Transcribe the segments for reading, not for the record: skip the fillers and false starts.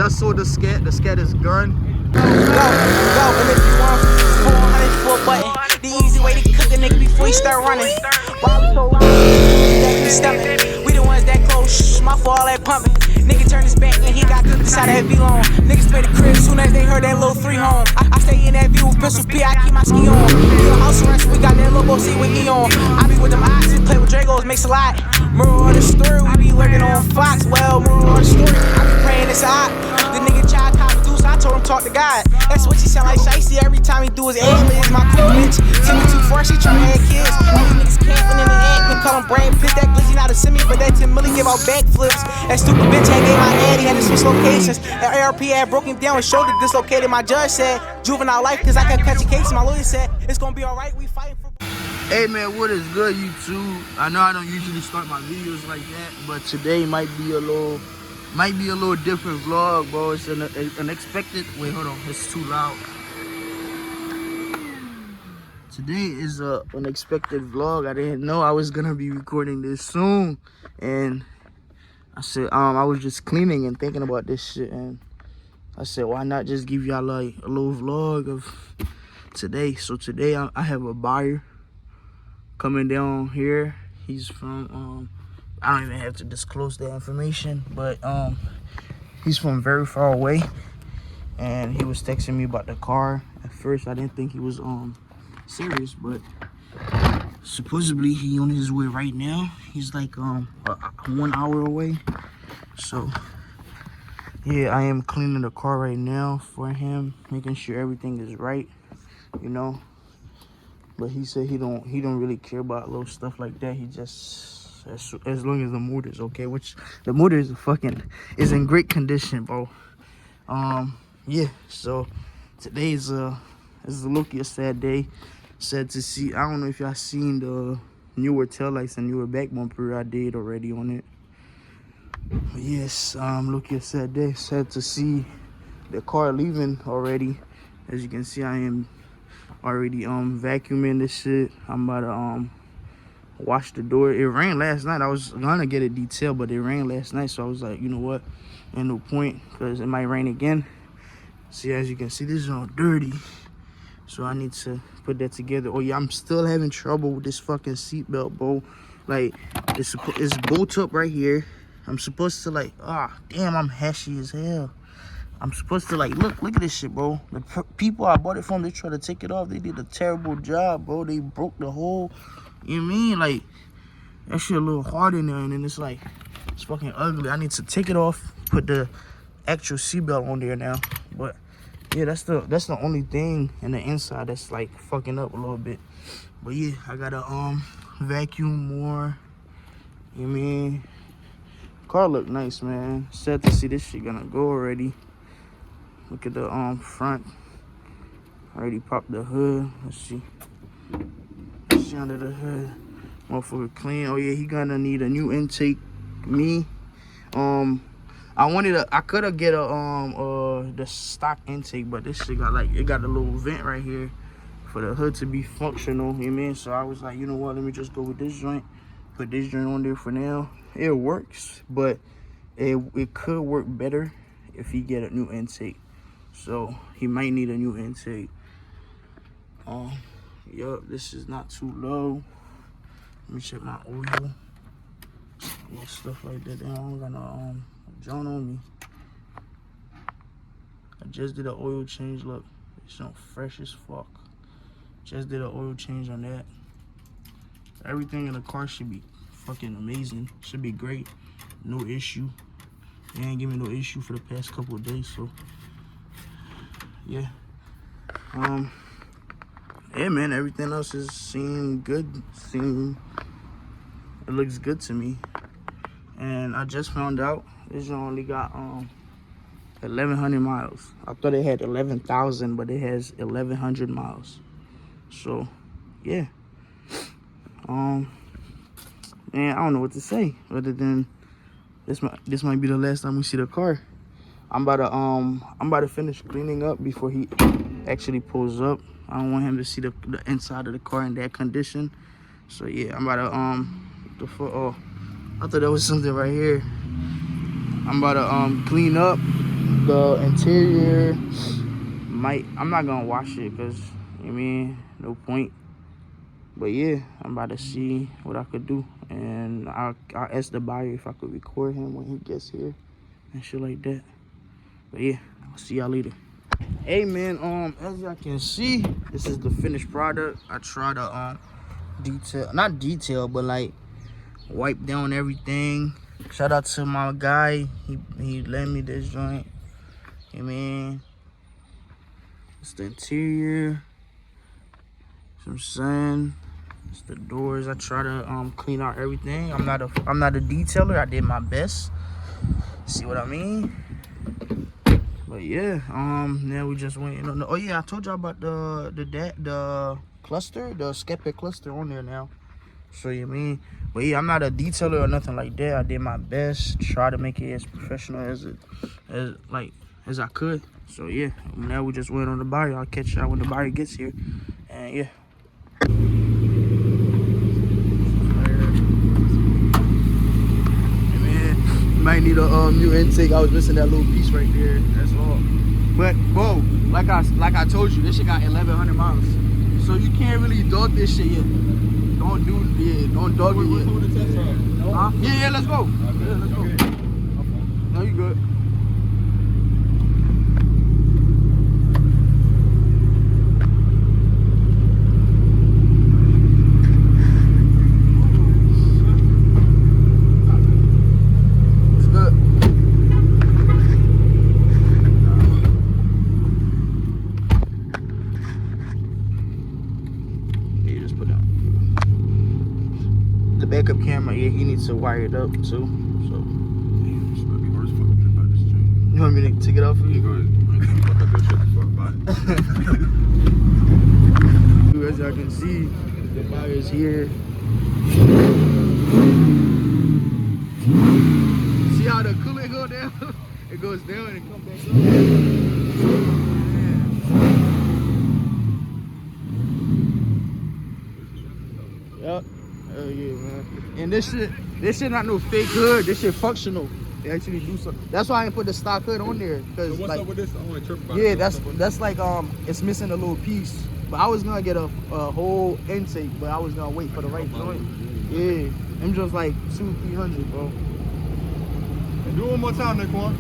just sold the Scat. The Scat is gone. Go, and if you want 400 for a button, the easy way to cook a nigga before you start running. Why we so loud? That we stumping. We the ones that go shh, my fault, all that pumping. Nigga turn his back and he got cooked inside of that V-Long. Niggas play the crib soon as they heard that little 3 home. I stay in that view with Pistol P, I keep my ski on. We on house arrest, we got that little see with E on. I be with them oxes, play with Dragos, makes a lot. Moral of the story, we be lurking on Fox. Well, moral of the story, I be praying it's hot. The nigga child cop produce, I told him talk to God. That's what she sound like Shicey every time he do his ad-libs. My cool bitch, send me too far, she tryna have kids. All these niggas camping in the act, call him Brad Pitt. That glizzy not a semi, but that 10 million give out backflips. That stupid bitch had gave my ad, he had to switch locations. That ARP had broke him down and shoulder dislocated. My judge said, juvenile life, cause I can catch a case. My lawyer said, it's gonna be alright, we fighting for. Hey man, what is good, YouTube? I know I don't usually start my videos like that, but today might be a little different vlog, bro. It's an unexpected. Wait, hold on, it's too loud. Today is a unexpected vlog. I didn't know I was gonna be recording this soon, and I said I was just cleaning and thinking about this shit, and I said why not just give y'all like a little vlog of today. So today I have a buyer coming down here. He's from I don't even have to disclose that information, but he's from very far away, and he was texting me about the car. At first I didn't think he was serious, but supposedly he on his way right now. He's like 1 hour away. So yeah, I am cleaning the car right now for him, making sure everything is right, you know. But he said he don't really care about little stuff like that. He just as long as the motor is okay, which the motor is in great condition, bro. Yeah, so today's is a look a sad day. Sad to see. I don't know if y'all seen the newer taillights and newer back bumper I did already on it. But yes, look a sad day. Sad to see the car leaving already. As you can see, I am already vacuuming this shit. I'm about to wash the door. It rained last night. I was gonna get it detailed, but it rained last night, so I was like, you know what, ain't no point, because it might rain again. See, as you can see, this is all dirty, so I need to put that together. Oh yeah, I'm still having trouble with this fucking seatbelt, bro. Like it's bolt up right here. I'm supposed to like, damn, I'm hashy as hell. I'm supposed to like look at this shit, bro. The people I bought it from, they tried to take it off. They did a terrible job, bro. They broke the whole, you know what I mean? Like that shit a little hard in there, and then it's like it's fucking ugly. I need to take it off, put the actual seatbelt on there now. But yeah, that's the only thing in the inside that's like fucking up a little bit. But yeah, I gotta vacuum more. You know what I mean? Car look nice, man. Sad to see this shit gonna go already. Look at the front. I already popped the hood. Let's see. Let's see under the hood. Motherfucker clean. Oh yeah, he gonna need a new intake. Me. I could have get the stock intake, but this shit got it got a little vent right here for the hood to be functional. You know what I mean? So I was like, you know what? Let me just go with this joint. Put this joint on there for now. It works, but it could work better if he get a new intake. So he might need a new intake. Yup, this is not too low. Let me check my oil. Yeah, stuff like that. I don't got no John on me. I just did an oil change. Look, it's not fresh as fuck. Just did an oil change on that. Everything in the car should be fucking amazing. Should be great. No issue. They ain't give me no issue for the past couple of days, so yeah. Yeah, man, everything else is seeming good. It looks good to me. And I just found out this only got 1,100 miles. I thought it had 11,000, but it has 1,100 miles. So yeah. Man, I don't know what to say other than this might be the last time we see the car. I'm about to finish cleaning up before he actually pulls up. I don't want him to see the inside of the car in that condition. So yeah, I'm about to I thought there was something right here. I'm about to clean up The interior I'm not gonna wash it because you know what I mean, no point. But yeah, I'm about to see what I could do, and I'll ask the buyer if I could record him when he gets here and shit like that. But yeah, I'll see y'all later. Hey man, as y'all can see, this is the finished product. I try to not detail, but like wipe down everything. Shout out to my guy. He lent me this joint. Hey man, it's the interior. Some sun. It's the doors. I try to clean out everything. I'm not a detailer. I did my best. See what I mean? But yeah, now we just went on the, oh yeah, I told y'all about the cluster, the Scatpack cluster on there now. So you mean, but yeah, I'm not a detailer or nothing like that. I did my best, try to make it as professional as I could. So yeah, now we just went on the buyer. I'll catch y'all when the buyer gets here, and yeah. Might need a new intake. I was missing that little piece right there. That's all. But bro, like I told you, this shit got 1,100 miles, so you can't really dog this shit yet. Don't dog it yet. Yeah, let's go. Yeah, let's go. No, you good. Backup camera, yeah, he needs to wire it up too. So you want me to take it off for you? As y'all can see, the buyer is here. See how the coolant go down? It goes down and it comes back up. Yep. Oh yeah, man. And this shit not no fake hood. This shit functional. They actually do something. That's why I didn't put the stock hood on there. Cause so what's up with this? I want to trip about it. Yeah, that's like it's missing a little piece. But I was gonna get a whole intake, but I was gonna wait for the right joint. Yeah, them just like 200-300, bro. And do it one more time, Naquan.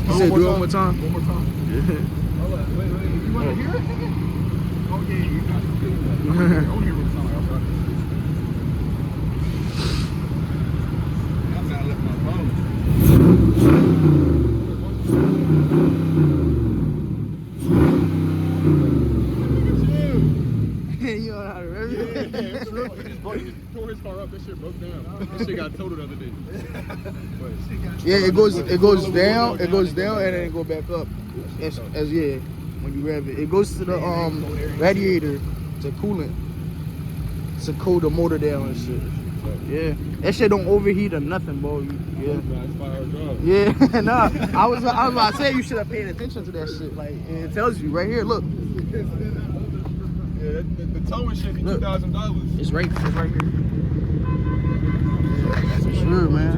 You said do it one more time. One more time. Yeah. Hold on, wait. You wanna hear it? Oh yeah, you got it. I don't hear what song. I'm not left my phone. You know how to rev it? Yeah, it's real. He just tore his car up. That shit broke down. This shit got totaled the other day. Yeah, it goes down, and then it go back up. As yeah, when you rev it, it goes to the radiator to coolant to cool the motor down and shit. Yeah, that shit don't overheat or nothing, bro. Yeah, nah. I was about to say you should have paid attention to that shit. Like it tells you right here. Look. Yeah, the towing shit be $2,000. It's right here. Yeah, for sure, man.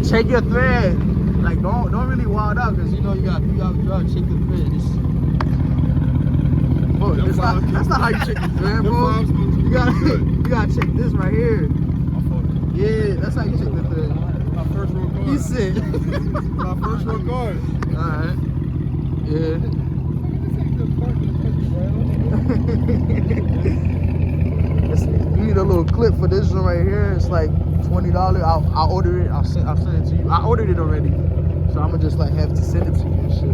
Check your thread. Like don't really wild out, cause you know you got 3 hours drive. Check the thread. That's not how you check the thread, bro. You gotta check this right here. Yeah, that's how you check the thread. My first road car. He said. My first road car. Alright. Yeah. You need a little clip for this one right here. It's like $20. I'll order it. I'll send it to you. I ordered it already, so I'm gonna just like have to send it to you and shit.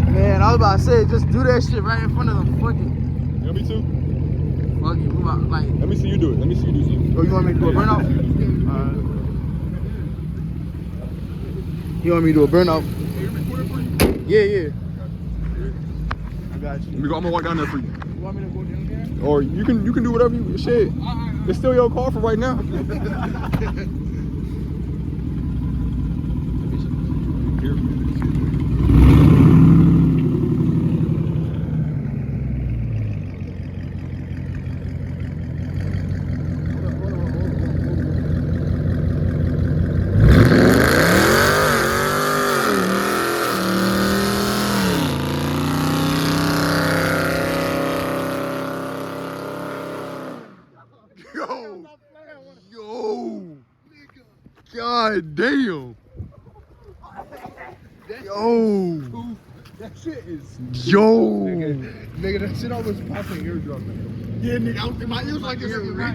Man, I was about to say, just do that shit right in front of them. Fuck it. Yeah, me too. Fuck it. Like. Let me see you do it. Let me see you do something. Oh, you want me to do a burnout? Alright. You want me to do a burnout? Yeah. I got you. I'm gonna walk down there for you. You want me to go down there? Or you can do whatever you shit. It's still your car for right now. God damn. Yo. That shit is. Yo. Nigga, that shit almost popped an eardrum, nigga. Yeah, nigga, my ears like this. Like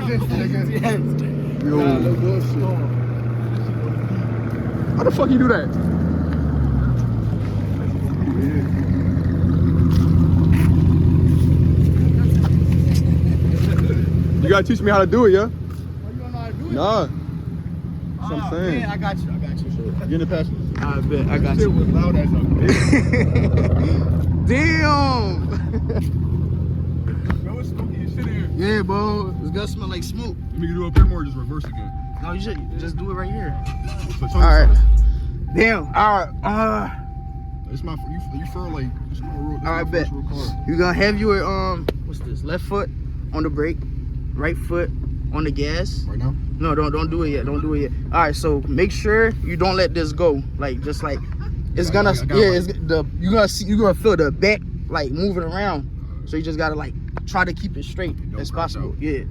this, nigga. Yo. Nah, no bullshit. How the fuck you do that? You gotta teach me how to do it, yeah? Oh, you don't know how to do it? Nah. That's what I'm saying. Man, I got you. Sure. Get in the passenger. I bet, I got you. It was loud as a Damn! Yo, it's smoky as shit in here. Yeah, bro. It's gonna smell like smoke. Let me do it up here more or just reverse again? No, you should just do it right here. So Alright. Damn. Alright. It's my you feel like it's my real. Alright, bet. You're gonna have your what's this? Left foot on the brake, right foot on the gas. Right now? No, don't do it yet. Don't do it yet. Alright, so make sure you don't let this go. Like just like it's gonna you're gonna feel the back like moving around. So you just gotta like try to keep it straight as possible. Yeah.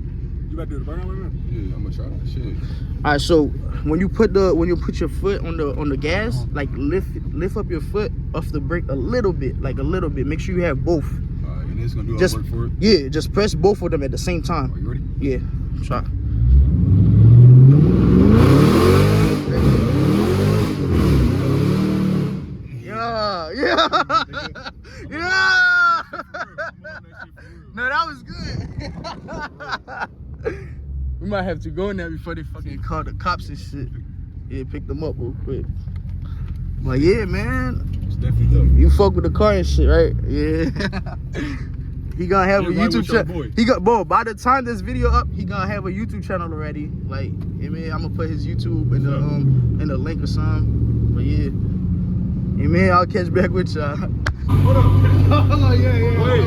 You about to do the burnout right now? Yeah, I'm gonna try that shit. All right, so when you put your foot on the gas, like lift up your foot off the brake a little bit. Make sure you have both. Alright, and it's gonna do all Just work for it? yeah, just press both of them at the same time. Are you ready? Yeah, try. Yeah, yeah, yeah. No, that was good. We might have to go in there before they fucking call the cops and shit. Yeah, pick them up real quick. But yeah, man. It's definitely dope. You fuck with the car and shit, right? Yeah. He gonna have a YouTube channel. Bro, by the time this video up, he gonna have a YouTube channel already. Like, yeah, man, I'm gonna put his YouTube in the link or something. But yeah. Hey man, I'll catch back with y'all. Hold up. Hold on, yeah. Wait.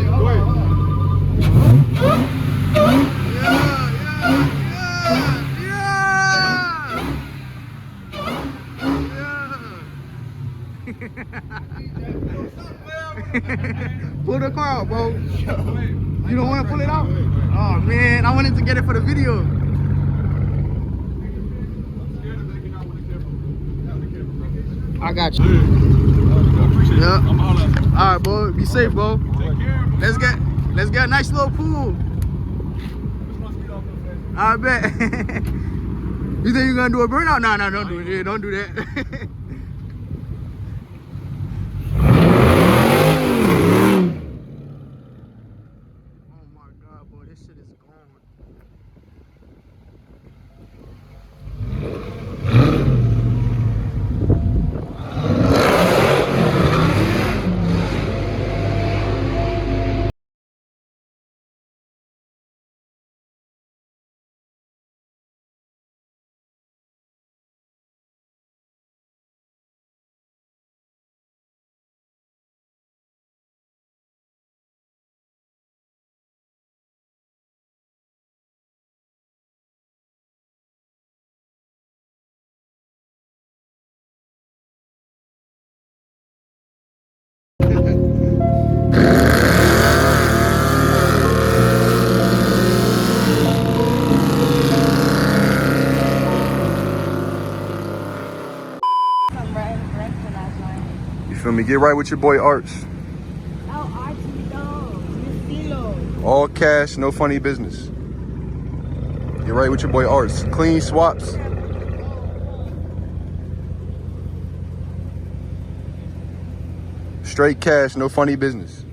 Pull the car out, bro. You don't want to pull it out? Oh man, I wanted to get it for the video. I got you. Yeah. All right, bro. Be safe, bro. Take care. Let's get a nice little pool. I bet. You think you're gonna do a burnout? No, don't do it. Yeah, don't do that. Oh my God, boy, this shit is gone. You feel me? Get right with your boy Arts. All cash, no funny business. Get right with your boy Arts. Clean swaps. Straight cash, no funny business.